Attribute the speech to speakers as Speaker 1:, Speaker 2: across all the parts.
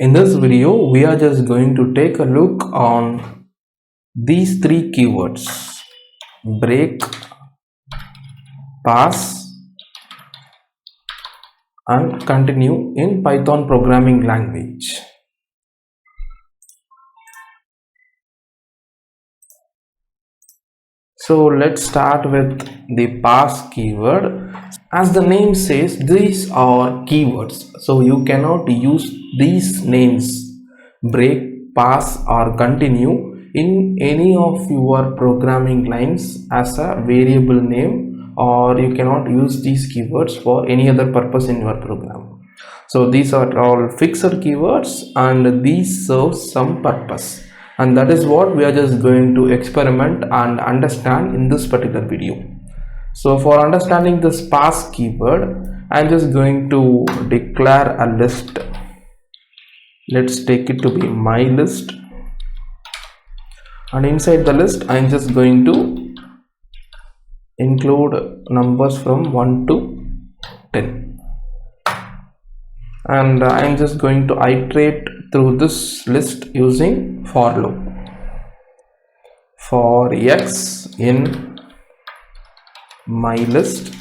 Speaker 1: In this video, we are just going to take a look on these three keywords: break, pass, and continue in Python programming language. So let's start with the pass keyword. As the name says, these are keywords, so you cannot use these names break, pass, or continue in any of your programming lines as a variable name, or you cannot use these keywords for any other purpose in your program. So these are all fixed keywords and these serve some purpose, and that is what we are just going to experiment and understand in this particular video. So for understanding this pass keyword, I'm just going to declare a list. Let's take it to be my list, and inside the list I'm just going to include numbers from 1 to 10, and I'm just going to iterate through this list using for loop. For x in my list,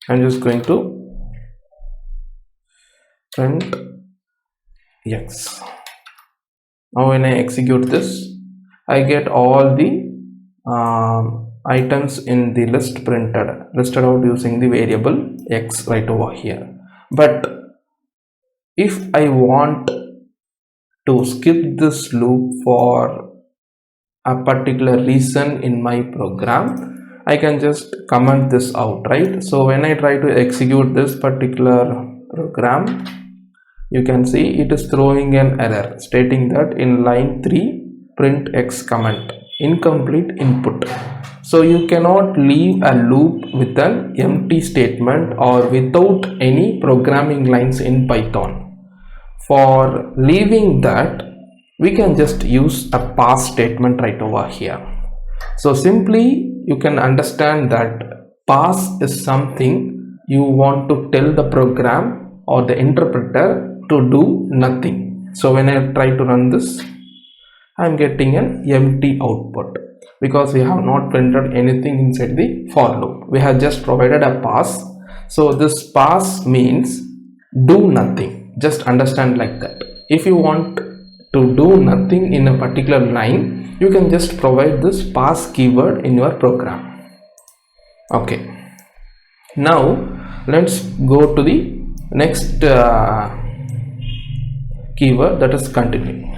Speaker 1: I'm just going to print x. Now when I execute this, I get all the items in the list listed out using the variable x right over here. But if I want to skip this loop for a particular reason in my program, I can just comment this out, right? So when I try to execute this particular program, you can see it is throwing an error stating that in line 3 print x comment incomplete input. So you cannot leave a loop with an empty statement or without any programming lines in Python. For leaving that, we can just use a pass statement right over here. So simply you can understand that pass is something you want to tell the program or the interpreter to do nothing. So when I try to run this, I'm getting an empty output because we have not printed anything inside the for loop. We have just provided a pass. So this pass means do nothing. Just understand like that. If you want to do nothing in a particular line, you can just provide this pass keyword in your program. Okay, now let's go to the next keyword, that is continue.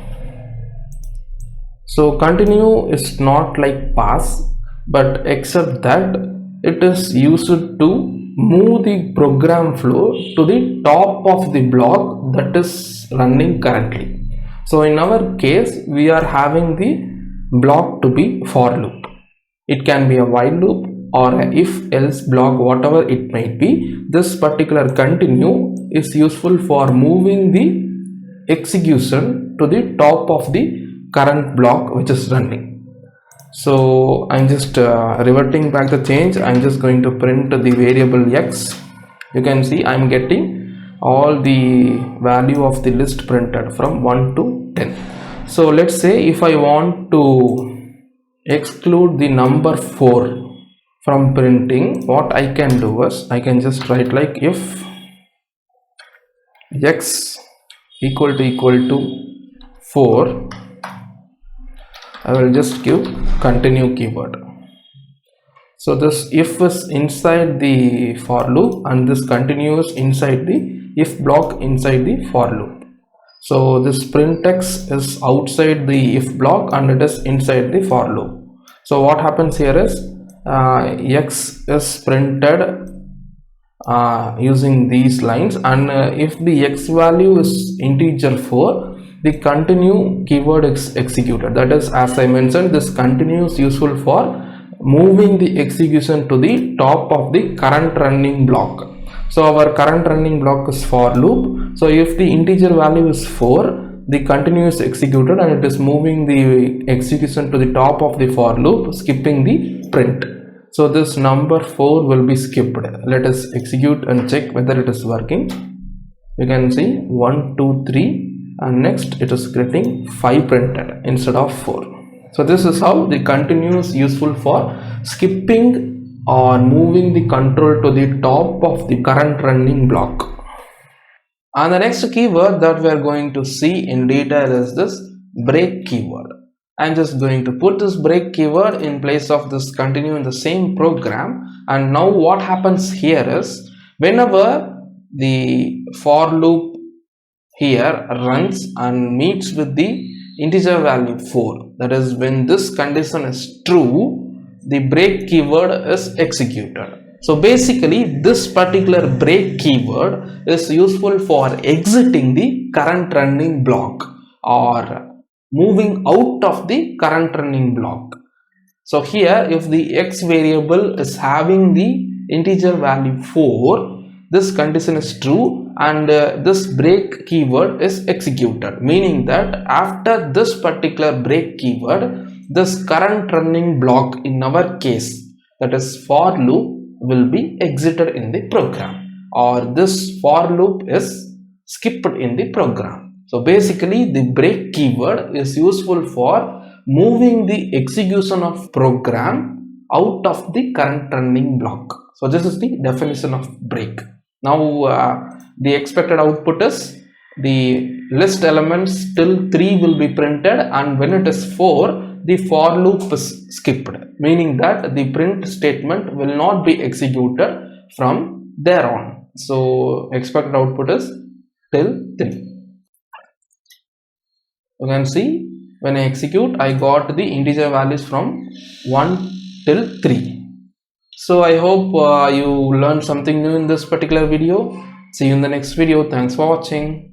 Speaker 1: So continue is not like pass, but except that it is used to move the program flow to the top of the block that is running currently. So in our case, we are having the block to be for loop. It can be a while loop or a if else block, whatever it might be. This particular continue is useful for moving the execution to the top of the current block which is running. So I'm just reverting back the change. I'm just going to print the variable x. You can see I'm getting all the value of the list printed from 1 to 10. So let's say if I want to exclude the number 4 from printing, what I can do is I can just write like if x equal to 4, I will just give continue keyword. So this if is inside the for loop and this continues inside the if block inside the for loop. So this print x is outside the if block and it is inside the for loop. So what happens here is x is printed using these lines, and if the x value is integer 4, the continue keyword is executed. That is, as I mentioned, this continue is useful for moving the execution to the top of the current running block. So our current running block is for loop. So if the integer value is 4, the continue is executed and it is moving the execution to the top of the for loop, skipping the print. So this number 4 will be skipped. Let us execute and check whether it is working. You can see 1 2 3, and next it is getting 5 printed instead of 4. So this is how the continue is useful for skipping or moving the control to the top of the current running block. And the next keyword that we are going to see in detail is this break keyword. I'm just going to put this break keyword in place of this continue in the same program. And now what happens here is, whenever the for loop here runs and meets with the integer value 4, that is, when this condition is true, the break keyword is executed. So basically this particular break keyword is useful for exiting the current running block or moving out of the current running block. So here, if the x variable is having the integer value 4, this condition is true, and this break keyword is executed, meaning that after this particular break keyword, this current running block, in our case that is for loop, will be exited in the program, or this for loop is skipped in the program. So basically the break keyword is useful for moving the execution of program out of the current running block. So this is the definition of break. Now the expected output is the list elements till 3 will be printed, and when it is 4, the for loop is skipped, meaning that the print statement will not be executed from there on. So expected output is till 3. You can see when I execute, I got the integer values from 1 till 3. So I hope you learned something new in this particular video. See you in the next video. Thanks for watching.